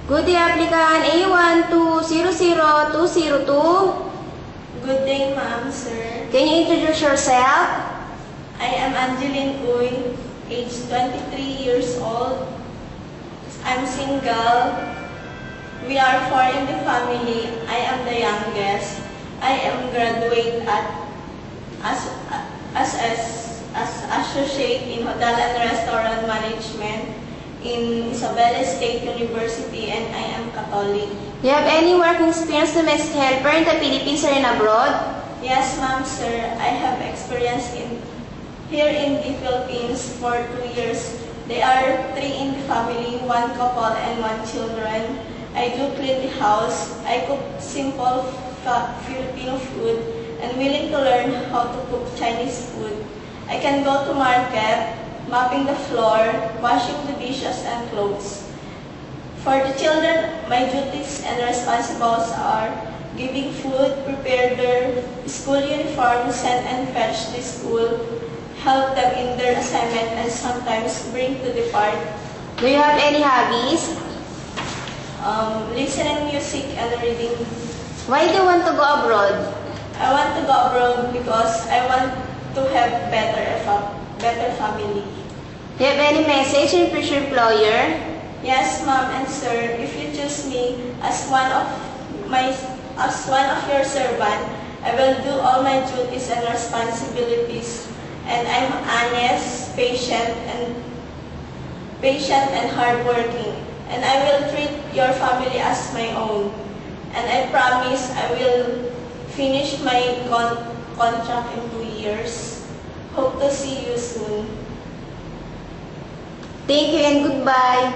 Good day, applicant A1200202. Good day, ma'am, sir. Can you introduce yourself? I am Angeline Uy, age 23 years old. I'm single. We are four in the family. I am the youngest. I am graduate as associate in Hotel and Restaurant Management in Isabela State University, and I am Catholic. Do you have any working experience domestic helper in the Philippines or in abroad? Yes, ma'am, sir. I have experience here in the Philippines for 2 years. There are 3 in the family, 1 couple and 1 children. I do clean the house. I cook simple Filipino food and willing to learn how to cook Chinese food. I can go to market, mopping the floor, washing the dishes and clothes. For the children, my duties and responsibilities are giving food, prepare their school uniform, send and fetch the school, help them in their assignment, and sometimes bring to the park. Do you have any hobbies? Listening music and reading. Why do you want to go abroad? I want to go abroad because I want to have better family. Do you have any message in future employer? Yes, ma'am and sir, if you choose me as one of your servant, I will do all my duties and responsibilities, and I'm honest, patient and hardworking, and I will treat your family as my own. And I promise I will finish my contract in 2 years. Hope to see you soon. Thank you and goodbye.